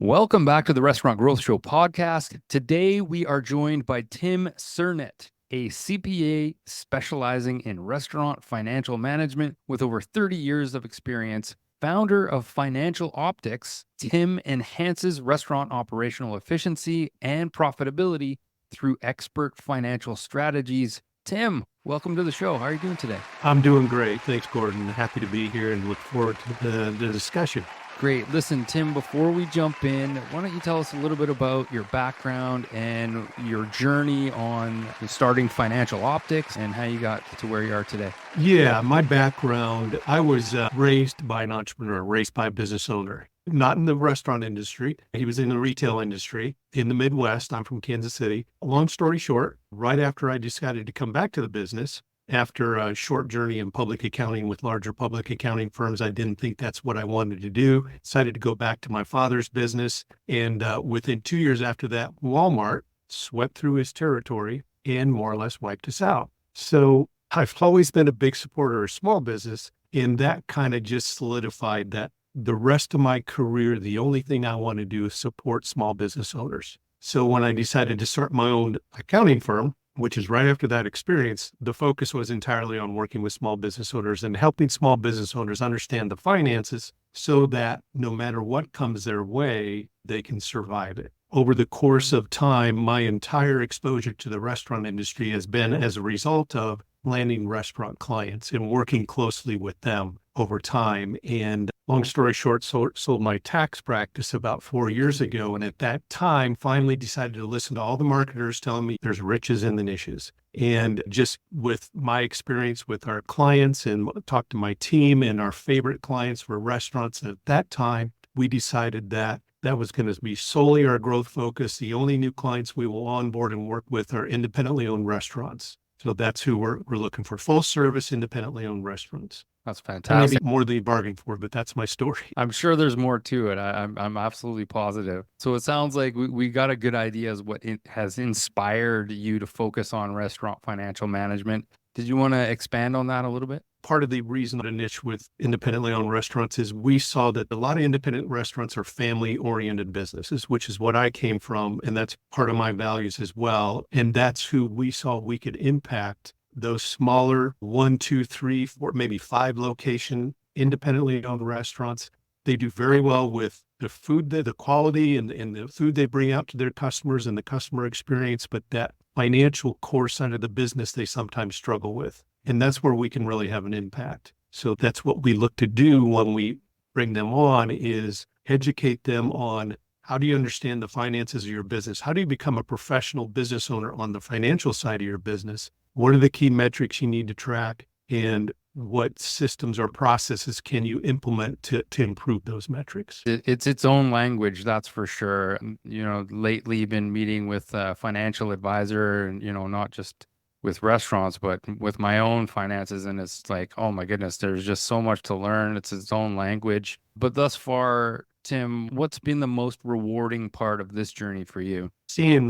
Welcome back to the Restaurant Growth Show podcast. Today, we are joined by Tim Sernett, a CPA specializing in restaurant financial management with over 30 years of experience. Founder of Financial Optics, Tim enhances restaurant operational efficiency and profitability through expert financial strategies. Tim, welcome to the show. How are you doing today? I'm doing great. Thanks, Gordon. Happy to be here and look forward to the discussion. Great. Listen, Tim, before we jump in, why don't you tell us a little bit about your background and your journey on starting Financial Optics and how you got to where you are today? Yeah, my background, I was raised by an entrepreneur, raised by a business owner, not in the restaurant industry. He was in the retail industry in the Midwest. I'm from Kansas City. Long story short, right after I decided to come back to the business, after a short journey in public accounting with larger public accounting firms, I didn't think that's what I wanted to do. Decided to go back to my father's business. And within 2 years after that, Walmart swept through his territory and more or less wiped us out. So I've always been a big supporter of small business, and that kind of just solidified that the rest of my career, the only thing I want to do is support small business owners. So when I decided to start my own accounting firm, which is right after that experience, the focus was entirely on working with small business owners and helping small business owners understand the finances so that no matter what comes their way, they can survive it. Over the course of time, my entire exposure to the restaurant industry has been as a result of landing restaurant clients and working closely with them over time. And long story short, sold my tax practice about 4 years ago. And at that time, finally decided to listen to all the marketers telling me there's riches in the niches. And just with my experience with our clients and talk to my team, and our favorite clients were restaurants. At that time, we decided that that was going to be solely our growth focus. The only new clients we will onboard and work with are independently owned restaurants. So that's who we're looking for, full service, independently owned restaurants. That's fantastic. Maybe more than you bargained for, but that's my story. I'm sure there's more to it. I'm absolutely positive. So it sounds like we got a good idea as what has inspired you to focus on restaurant financial management. Did you want to expand on that a little bit? Part of the reason to niche with independently owned restaurants is we saw that a lot of independent restaurants are family-oriented businesses, which is what I came from, and that's part of my values as well. And that's who we saw we could impact, those smaller 1, 2, 3, 4, maybe 5 location independently owned restaurants. They do very well with the food, the quality and the food they bring out to their customers and the customer experience, but that financial core side of the business they sometimes struggle with. And that's where we can really have an impact. So that's what we look to do when we bring them on, is educate them on how do you understand the finances of your business? How do you become a professional business owner on the financial side of your business? What are the key metrics you need to track? And what systems or processes can you implement to improve those metrics? It's its own language, that's for sure. Lately been meeting with a financial advisor, and, not just with restaurants, but with my own finances. And it's like, oh my goodness, there's just so much to learn. It's its own language. But thus far, Tim, what's been the most rewarding part of this journey for you? Seeing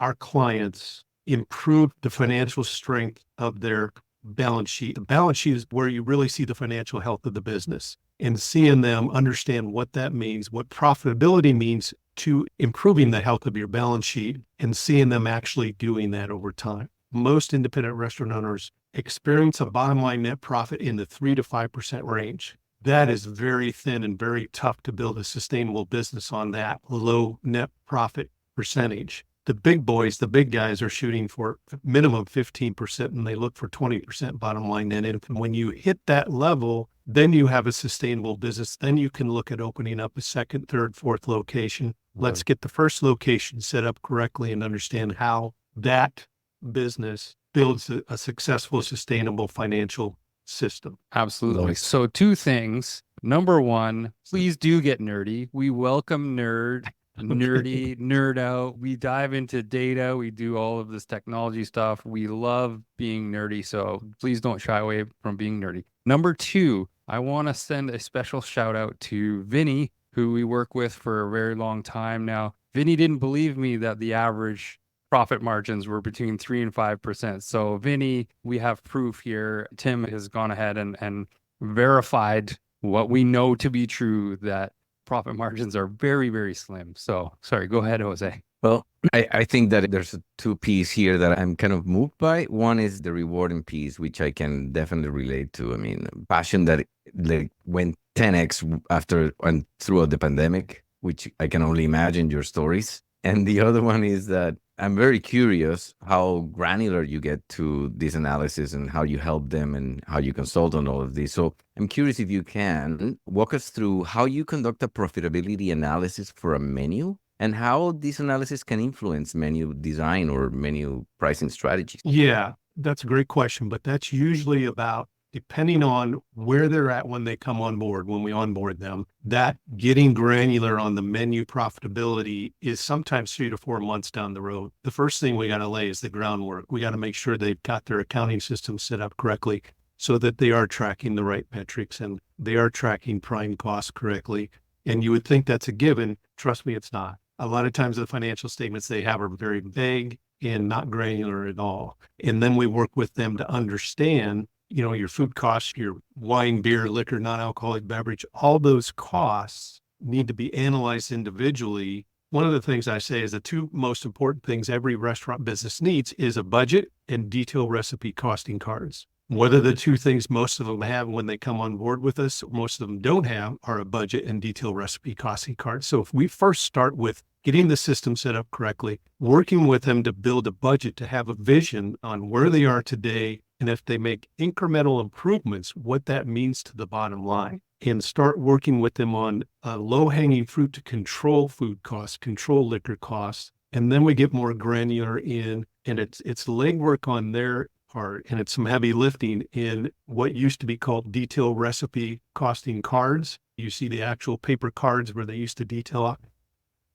our clients improve the financial strength of their balance sheet. The balance sheet is where you really see the financial health of the business, and seeing them understand what that means, what profitability means to improving the health of your balance sheet, and seeing them actually doing that over time. Most independent restaurant owners experience a bottom line net profit in the 3 to 5% range. That is very thin and very tough to build a sustainable business on that low net profit percentage. The big boys, the big guys, are shooting for minimum 15%, and they look for 20% bottom line net income. When you hit that level, then you have a sustainable business. Then you can look at opening up a second, third, fourth location. Let's get the first location set up correctly and understand how that business builds a successful, sustainable financial system. Absolutely. So 2 things. Number 1, please do get nerdy. We welcome nerdy, nerd out. We dive into data. We do all of this technology stuff. We love being nerdy. So please don't shy away from being nerdy. Number 2, I want to send a special shout out to Vinny, who we work with for a very long time now. Vinny didn't believe me that the average profit margins were between 3 and 5%. So Vinny, we have proof here. Tim has gone ahead and verified what we know to be true, that profit margins are very, very slim. So sorry, go ahead, Jose. Well, I think that there's two pieces here that I'm kind of moved by. One is the rewarding piece, which I can definitely relate to. I mean, passion that like went 10x after and throughout the pandemic, which I can only imagine your stories. And the other one is that I'm very curious how granular you get to this analysis and how you help them and how you consult on all of this. So I'm curious if you can walk us through how you conduct a profitability analysis for a menu and how this analysis can influence menu design or menu pricing strategies. Yeah, that's a great question, but that's usually about, depending on where they're at when they come on board, when we onboard them, that getting granular on the menu profitability is sometimes 3 to 4 months down the road. The first thing we got to lay is the groundwork. We got to make sure they've got their accounting system set up correctly so that they are tracking the right metrics and they are tracking prime costs correctly. And you would think that's a given. Trust me, it's not. A lot of times the financial statements they have are very vague and not granular at all. And then we work with them to understand, your food costs, your wine, beer, liquor, non-alcoholic beverage, all those costs need to be analyzed individually. One of the things I say is the two most important things every restaurant business needs is a budget and detailed recipe costing cards. What are the two things most of them have when they come on board with us? Most of them don't have are a budget and detailed recipe costing cards. So if we first start with getting the system set up correctly, working with them to build a budget, to have a vision on where they are today, and if they make incremental improvements, what that means to the bottom line, and start working with them on low-hanging fruit to control food costs, control liquor costs, and then we get more granular in, and it's legwork on their part, and it's some heavy lifting in what used to be called detailed recipe costing cards. You see the actual paper cards where they used to detail out.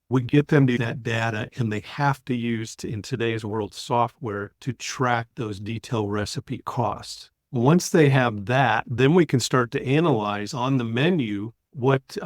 We get them to that data, and they have to use, in today's world, software to track those detailed recipe costs. Once they have that, then we can start to analyze on the menu what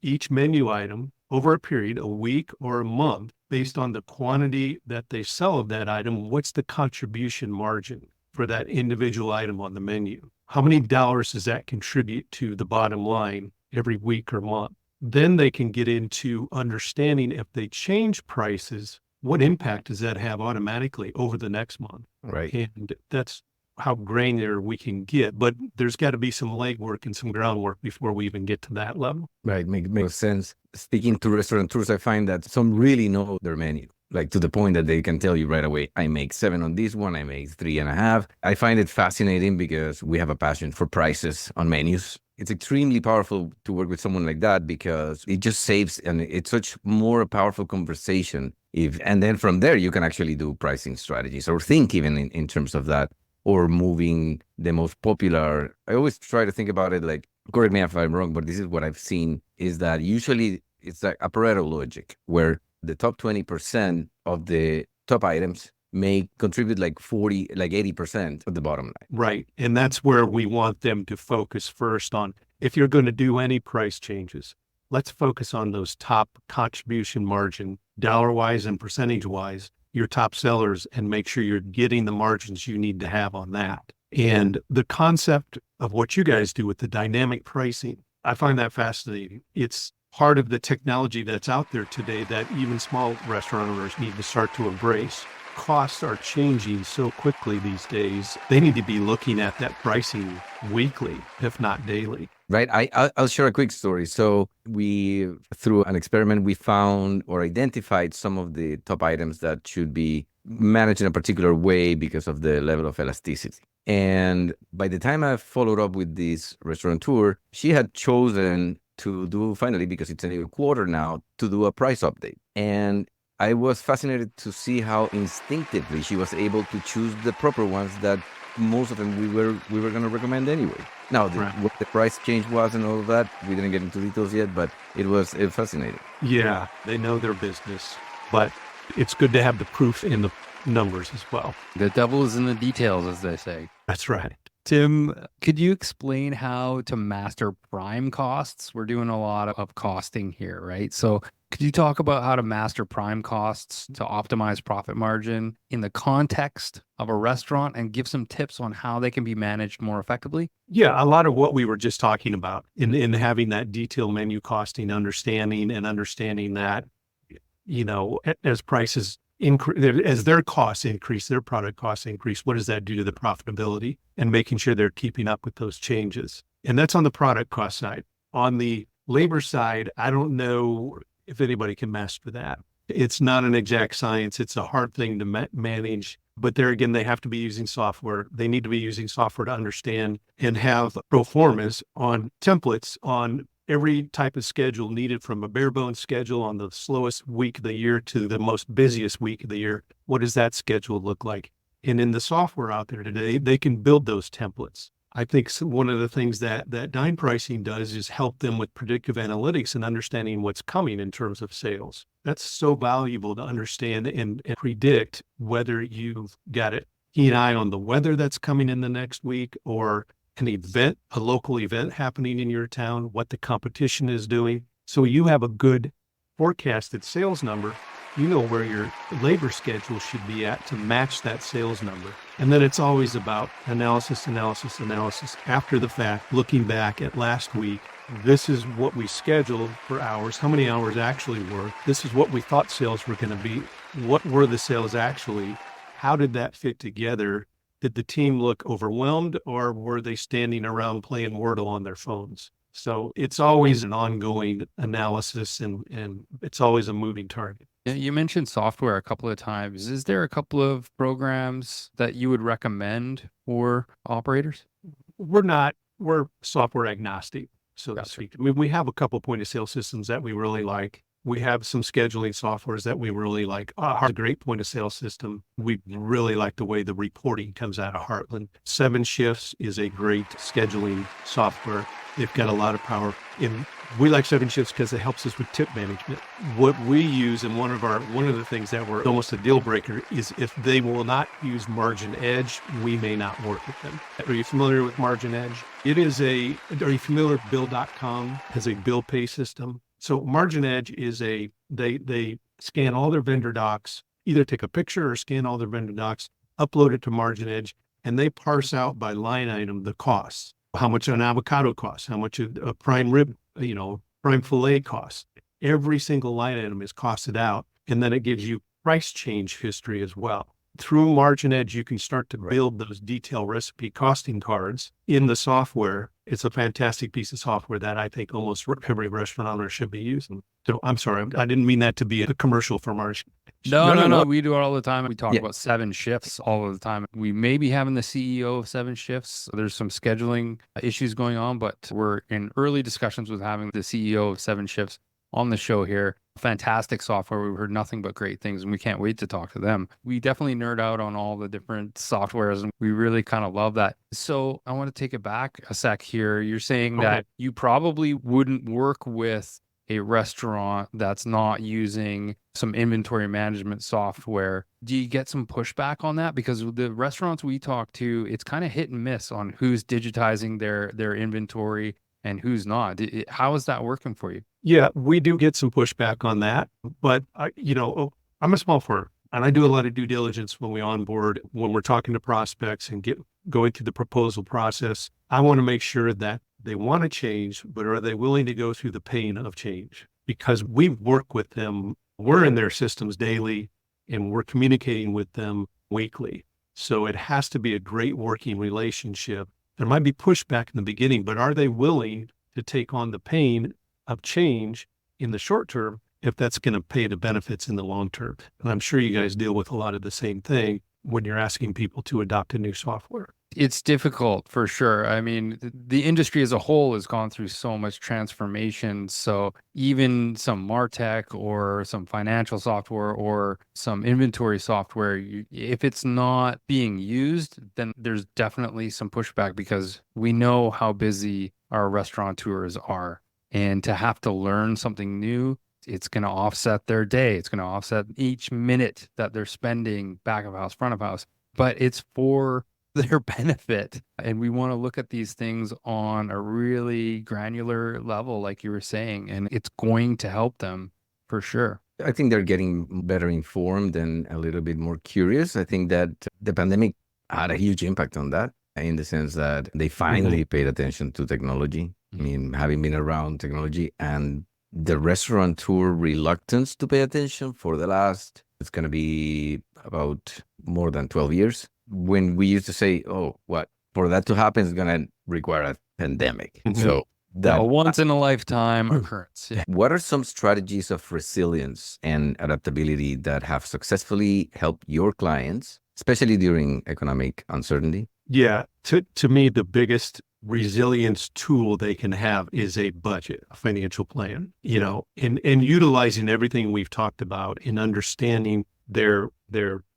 each menu item over a period, a week or a month, based on the quantity that they sell of that item, what's the contribution margin for that individual item on the menu? How many dollars does that contribute to the bottom line every week or month? Then they can get into understanding if they change prices, what impact does that have automatically over the next month? Right. And that's how granular we can get. But there's got to be some legwork and some groundwork before we even get to that level. Right. Makes sense. Speaking to restaurateurs, I find that some really know their menu, like to the point that they can tell you right away, I make 7 on this one, I make 3.5. I find it fascinating because we have a passion for prices on menus. It's extremely powerful to work with someone like that because it just saves, and it's such more a powerful conversation. And then from there, you can actually do pricing strategies or think even in terms of that, or moving the most popular. I always try to think about it like, correct me if I'm wrong, but this is what I've seen, is that usually it's like a Pareto logic where the top 20% of the top items may contribute like 80% of the bottom line. Right. And that's where we want them to focus first on, if you're going to do any price changes, let's focus on those top contribution margin, dollar-wise and percentage-wise, your top sellers, and make sure you're getting the margins you need to have on that. And the concept of what you guys do with the dynamic pricing, I find that fascinating. It's part of the technology that's out there today that even small restaurant owners need to start to embrace. Costs are changing so quickly these days. They need to be looking at that pricing weekly, if not daily. Right. I'll share a quick story. So through an experiment, we found or identified some of the top items that should be managed in a particular way because of the level of elasticity. And by the time I followed up with this restaurateur, she had chosen to do, finally, because it's a new quarter now, to do a price update. And I was fascinated to see how instinctively she was able to choose the proper ones that most of them we were going to recommend anyway. Now, what the price change was and all of that, we didn't get into details yet, but it was fascinating. Yeah, they know their business, but it's good to have the proof in the numbers as well. The devil is in the details, as they say. That's right. Tim, could you explain how to master prime costs? We're doing a lot of costing here, right? So could you talk about how to master prime costs to optimize profit margin in the context of a restaurant and give some tips on how they can be managed more effectively? Yeah, a lot of what we were just talking about in having that detailed menu costing understanding and understanding that, as prices increase, as their costs increase, their product costs increase, what does that do to the profitability and making sure they're keeping up with those changes? And that's on the product cost side. On the labor side, I don't know if anybody can master that. It's not an exact science. It's a hard thing to manage. But there again, they have to be using software. They need to be using software to understand and have pro formas on templates on every type of schedule needed, from a bare bones schedule on the slowest week of the year to the most busiest week of the year. What does that schedule look like? And in the software out there today, they can build those templates. I think one of the things that Dine Pricing does is help them with predictive analytics and understanding what's coming in terms of sales. That's so valuable to understand and predict whether you've got a keen eye on the weather that's coming in the next week, or an event, a local event happening in your town, what the competition is doing. So you have a good forecasted sales number. You know where your labor schedule should be at to match that sales number. And then it's always about analysis after the fact, looking back at last week. This is what we scheduled for hours. How many hours actually were? This is what we thought sales were going to be. What were the sales actually? How did that fit together? Did the team look overwhelmed, or were they standing around playing Wordle on their phones? So it's always an ongoing analysis, and it's always a moving target. Yeah, you mentioned software a couple of times. Is there a couple of programs that you would recommend for operators? We're software agnostic, so to Gotcha. speak. I mean, we have a couple point of sale systems that we really like. We have some scheduling softwares that we really like. Heartland's a great point of sale system. We really like the way the reporting comes out of Heartland. 7 Shifts is a great scheduling software. They've got a lot of power. We like 7 Shifts because it helps us with tip management. What we use, and one of the things that we're almost a deal breaker, is if they will not use Margin Edge, we may not work with them. Are you familiar with Margin Edge? Are you familiar with Bill.com as a bill pay system? So Margin Edge is they scan all their vendor docs, either take a picture or scan all their vendor docs, upload it to Margin Edge, and they parse out by line item the costs. How much an avocado costs, how much a prime rib, prime filet costs. Every single line item is costed out, and then it gives you price change history as well. Through Margin Edge, you can start to build those detailed recipe costing cards in the software. It's a fantastic piece of software that I think almost every restaurant owner should be using. So I'm sorry, I didn't mean that to be a commercial for Margin. No. We do it all the time. We talk Yeah. about 7 Shifts all of the time. We may be having the CEO of 7 Shifts. There's some scheduling issues going on, but we're in early discussions with having the CEO of 7 Shifts on the show here. Fantastic software. We've heard nothing but great things, and we can't wait to talk to them. We definitely nerd out on all the different softwares, and we really kind of love that. So I want to take it back a sec here. You're saying that you probably wouldn't work with a restaurant that's not using some inventory management software. Do you get some pushback on that? Because the restaurants we talk to, it's kind of hit and miss on who's digitizing their inventory and who's not. How is that working for you? Yeah, we do get some pushback on that, but I'm a small firm, and I do a lot of due diligence when we onboard, when we're talking to prospects and going through the proposal process. I want to make sure that they want to change, but are they willing to go through the pain of change? Because we work with them, we're in their systems daily, and we're communicating with them weekly. So it has to be a great working relationship. There might be pushback in the beginning, but are they willing to take on the pain of change in the short term if that's going to pay the benefits in the long term? And I'm sure you guys deal with a lot of the same thing when you're asking people to adopt a new software. It's difficult for sure. I mean, the industry as a whole has gone through so much transformation. So even some MarTech or some financial software or some inventory software, if it's not being used, then there's definitely some pushback, because we know how busy our restaurateurs are. And to have to learn something new, it's going to offset their day. It's going to offset each minute that they're spending back of house, front of house. But it's for their benefit. And we want to look at these things on a really granular level, like you were saying, and it's going to help them for sure. I think they're getting better informed and a little bit more curious. I think that the pandemic had a huge impact on that in the sense that they finally paid attention to technology. I mean, having been around technology and the restaurateur reluctance to pay attention for the last, it's going to be about more than 12 years. When we used to say, oh, what, for that to happen is going to require a pandemic. So that a once in a lifetime occurrence. Yeah. What are some strategies of resilience and adaptability that have successfully helped your clients, especially during economic uncertainty? Yeah, to me, the biggest resilience tool they can have is a budget, a financial plan, and utilizing everything we've talked about in understanding their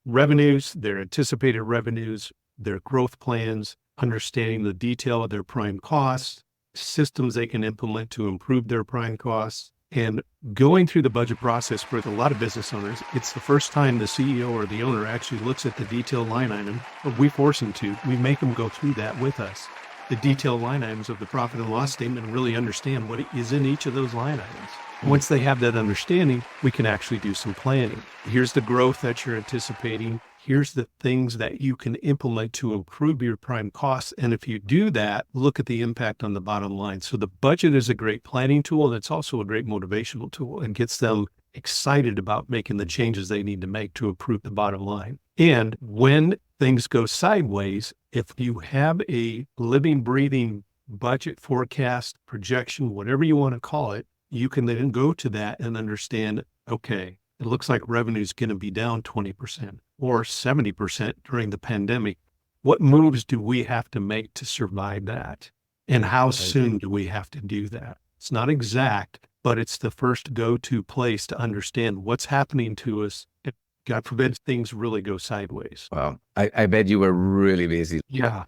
revenues, their anticipated revenues, their growth plans, understanding the detail of their prime costs, systems they can implement to improve their prime costs. And going through the budget process for a lot of business owners, it's the first time the CEO or the owner actually looks at the detailed line item. We force them to. We make them go through that with us, the detailed line items of the profit and loss statement, and really understand what is in each of those line items. Once they have that understanding, we can actually do some planning. Here's the growth that you're anticipating. Here's the things that you can implement to improve your prime costs. And if you do that, look at the impact on the bottom line. So the budget is a great planning tool, and it's also a great motivational tool and gets them excited about making the changes they need to make to improve the bottom line. And when things go sideways, if you have a living, breathing budget forecast, projection, whatever you want to call it, you can then go to that and understand, okay, it looks like revenue is going to be down 20% or 70% during the pandemic. What moves do we have to make to survive that? And how soon do we have to do that? It's not exact, but it's the first go-to place to understand what's happening to us. If, God forbid, things really go sideways. Wow. I bet you were really busy. Yeah.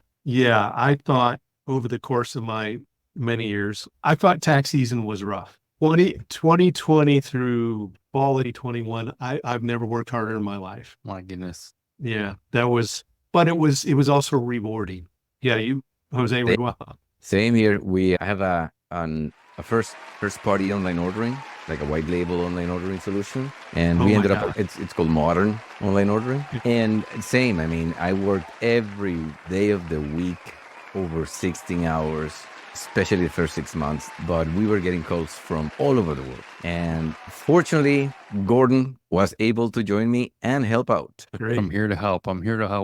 I thought over the course of my many years, I thought tax season was rough. 2020 through fall of 2021, I've never worked harder in my life. My goodness. Yeah, but it was also rewarding. Yeah, you, Jose, were well. Same here. We have a first party online ordering, like a white label online ordering solution. And we ended up, it's called modern online ordering. And same, I mean, I worked every day of the week over 16 hours, especially the first 6 months, but we were getting calls from all over the world. And fortunately, Gordon was able to join me and help out. Great. I'm here to help,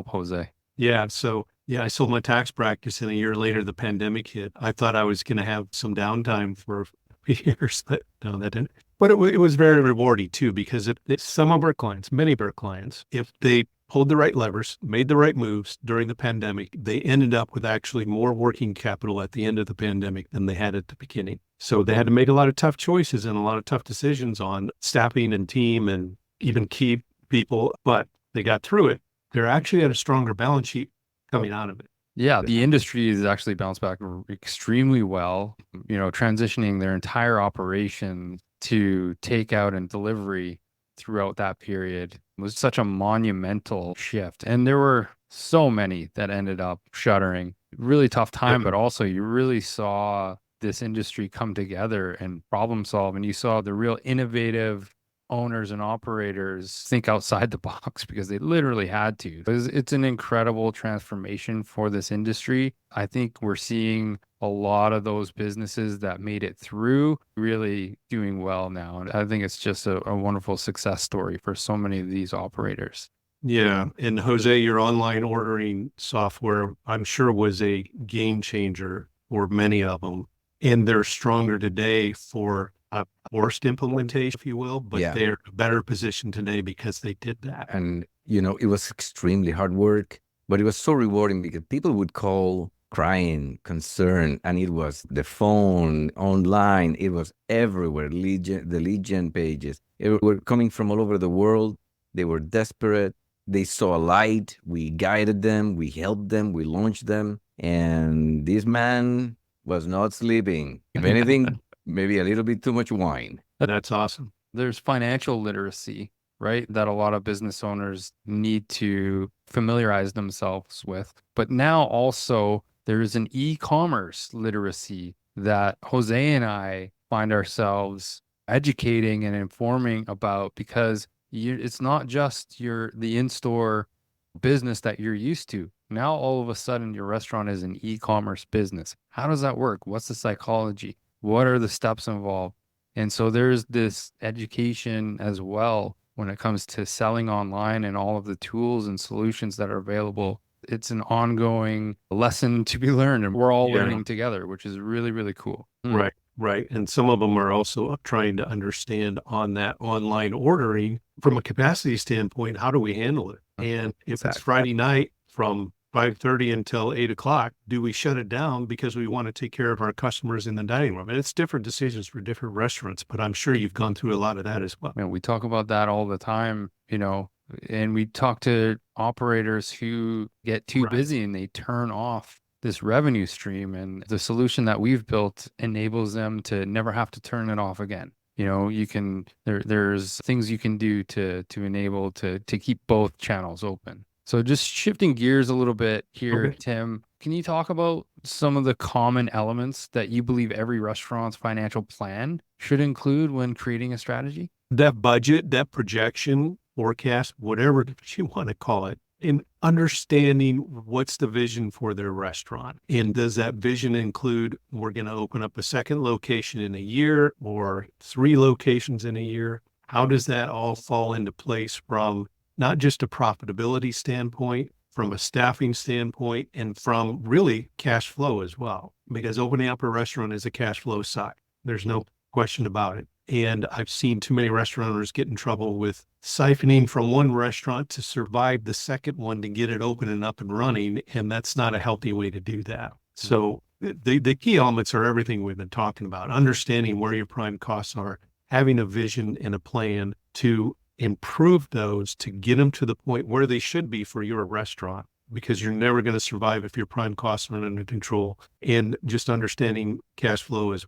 Jose. Yeah. So I sold my tax practice, and a year later, the pandemic hit. I thought I was going to have some downtime for a few years, but no, that didn't. But it was very rewarding too, because some of our clients, many of our clients, if they pulled the right levers, made the right moves during the pandemic, they ended up with actually more working capital at the end of the pandemic than they had at the beginning. So they had to make a lot of tough choices and a lot of tough decisions on staffing and team and even key people, but they got through it. They're actually at a stronger balance sheet coming out of it. Yeah, the industry has actually bounced back extremely well, transitioning their entire operation to takeout and delivery throughout that period was such a monumental shift. And there were so many that ended up shuttering. Really tough time, but also you really saw this industry come together and problem solve. And you saw the real innovative owners and operators think outside the box because they literally had to. It's an incredible transformation for this industry. I think we're seeing a lot of those businesses that made it through really doing well now. And I think it's just a wonderful success story for so many of these operators. Yeah. And Jose, your online ordering software, I'm sure was a game changer for many of them. And they're stronger today for a forced implementation, if you will, but they're in a better position today because they did that. And, it was extremely hard work, but it was so rewarding because people would call crying, concerned, and it was the phone, online, it was everywhere. The lead gen pages, they were coming from all over the world. They were desperate. They saw a light. We guided them. We helped them. We launched them. And this man was not sleeping. If anything, maybe a little bit too much wine. That's awesome. There's financial literacy right? That a lot of business owners need to familiarize themselves with. But now also there is an e-commerce literacy that Jose and I find ourselves educating and informing about, because it's not just the in-store business that you're used to. Now, all of a sudden, your restaurant is an e-commerce business. How does that work? What's the psychology? What are the steps involved? And so there's this education as well when it comes to selling online and all of the tools and solutions that are available. It's an ongoing lesson to be learned, and we're all learning together, which is really, really cool. Right. Right. And some of them are also trying to understand on that online ordering from a capacity standpoint, how do we handle it? And if it's Friday night from 5:30 until 8 o'clock, do we shut it down because we want to take care of our customers in the dining room? And it's different decisions for different restaurants, but I'm sure you've gone through a lot of that as well. And we talk about that all the time, and we talk to operators who get too busy and they turn off this revenue stream, and the solution that we've built enables them to never have to turn it off again. There's things you can do to enable to keep both channels open. So just shifting gears a little bit here, Tim, can you talk about some of the common elements that you believe every restaurant's financial plan should include when creating a strategy? That budget, that projection, forecast, whatever you want to call it, in understanding what's the vision for their restaurant. And does that vision include, we're going to open up a second location in a year or 3 locations in a year? How does that all fall into place from not just a profitability standpoint, from a staffing standpoint, and from really cash flow as well? Because opening up a restaurant is a cash flow side. There's no question about it. And I've seen too many restaurant owners get in trouble with siphoning from one restaurant to survive the second one to get it open and up and running. And that's not a healthy way to do that. So the key elements are everything we've been talking about: understanding where your prime costs are, having a vision and a plan to improve those to get them to the point where they should be for your restaurant, because you're never going to survive if your prime costs aren't under control, and just understanding cash flow as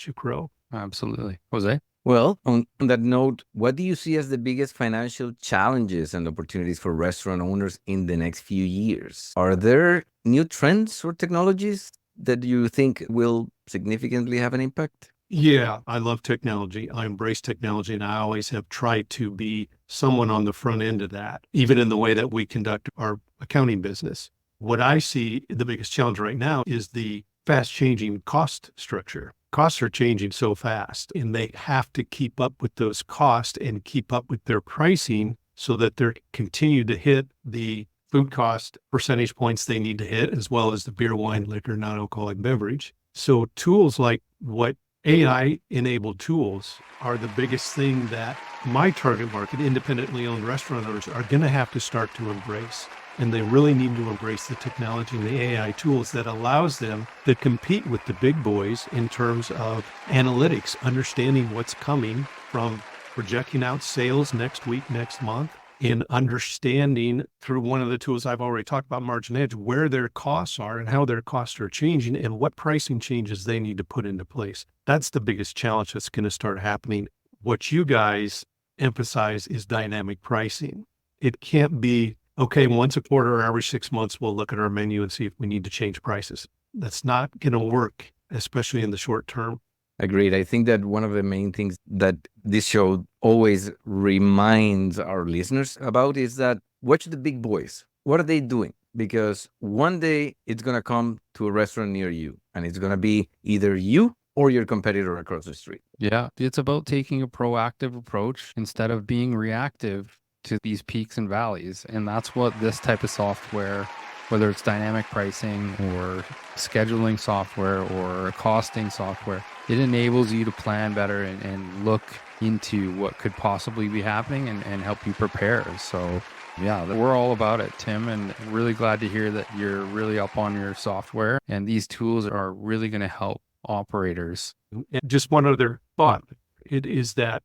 you grow. Absolutely. Jose? Well, on that note, what do you see as the biggest financial challenges and opportunities for restaurant owners in the next few years? Are there new trends or technologies that you think will significantly have an impact? Yeah, I love technology. I embrace technology, and I always have tried to be someone on the front end of that, even in the way that we conduct our accounting business. What I see the biggest challenge right now is the fast changing cost structure. Costs are changing so fast, and they have to keep up with those costs and keep up with their pricing so that they're continue to hit the food cost percentage points they need to hit, as well as the beer, wine, liquor, non-alcoholic beverage. So tools like what AI-enabled tools are the biggest thing that my target market, independently owned restaurant owners, are going to have to start to embrace. And they really need to embrace the technology and the AI tools that allows them to compete with the big boys in terms of analytics, understanding what's coming from projecting out sales next week, next month, and understanding through one of the tools I've already talked about, Margin Edge, where their costs are and how their costs are changing and what pricing changes they need to put into place. That's the biggest challenge that's going to start happening. What you guys emphasize is dynamic pricing. It can't be, okay, once a quarter or every 6 months, we'll look at our menu and see if we need to change prices. That's not going to work, especially in the short term. Agreed. I think that one of the main things that this show always reminds our listeners about is that watch the big boys. What are they doing? Because one day it's going to come to a restaurant near you, and it's going to be either you or your competitor across the street. Yeah, it's about taking a proactive approach instead of being reactive to these peaks and valleys. And that's what this type of software, whether it's dynamic pricing or scheduling software or costing software, it enables you to plan better and look into what could possibly be happening and help you prepare. So yeah, we're all about it, Tim, and really glad to hear that you're really up on your software, and these tools are really going to help operators. And just one other thought, it is that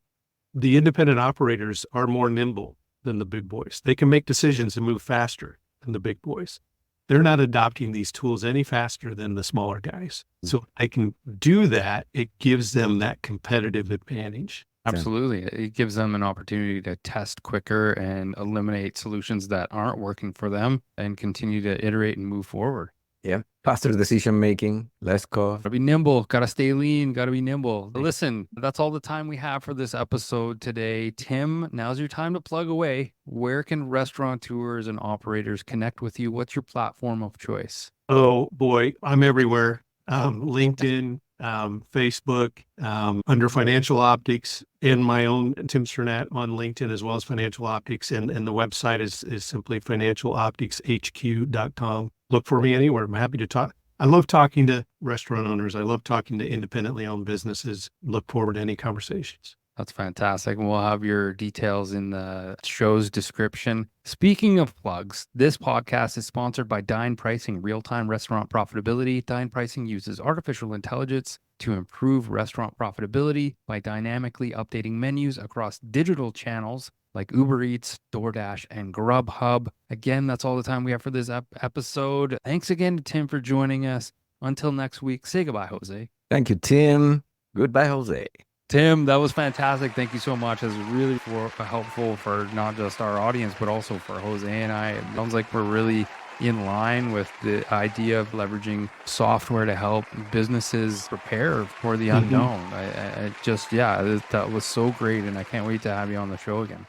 the independent operators are more nimble than the big boys. They can make decisions and move faster than the big boys. They're not adopting these tools any faster than the smaller guys. So I can do that. It gives them that competitive advantage. Absolutely. It gives them an opportunity to test quicker and eliminate solutions that aren't working for them and continue to iterate and move forward. Yeah. Faster decision making, less cost. Gotta be nimble, gotta stay lean, gotta be nimble. Listen, that's all the time we have for this episode today. Tim, now's your time to plug away. Where can restaurateurs and operators connect with you? What's your platform of choice? Oh boy, I'm everywhere. LinkedIn, Facebook, under Financial Optics, and my own Tim Sernett on LinkedIn, as well as Financial Optics. And the website is simply financialopticshq.com. Look for me anywhere. I'm happy to talk. I love talking to restaurant owners. I love talking to independently owned businesses. Look forward to any conversations. That's fantastic. And we'll have your details in the show's description. Speaking of plugs, this podcast is sponsored by Dine Pricing, real-time restaurant profitability. Dine Pricing uses artificial intelligence to improve restaurant profitability by dynamically updating menus across digital channels like Uber Eats, DoorDash, and Grubhub. Again, that's all the time we have for this episode. Thanks again to Tim for joining us. Until next week, say goodbye, Jose. Thank you, Tim. Goodbye, Jose. Tim, that was fantastic. Thank you so much. It was really helpful for not just our audience, but also for Jose and I. It sounds like we're really in line with the idea of leveraging software to help businesses prepare for the unknown. That was so great, and I can't wait to have you on the show again.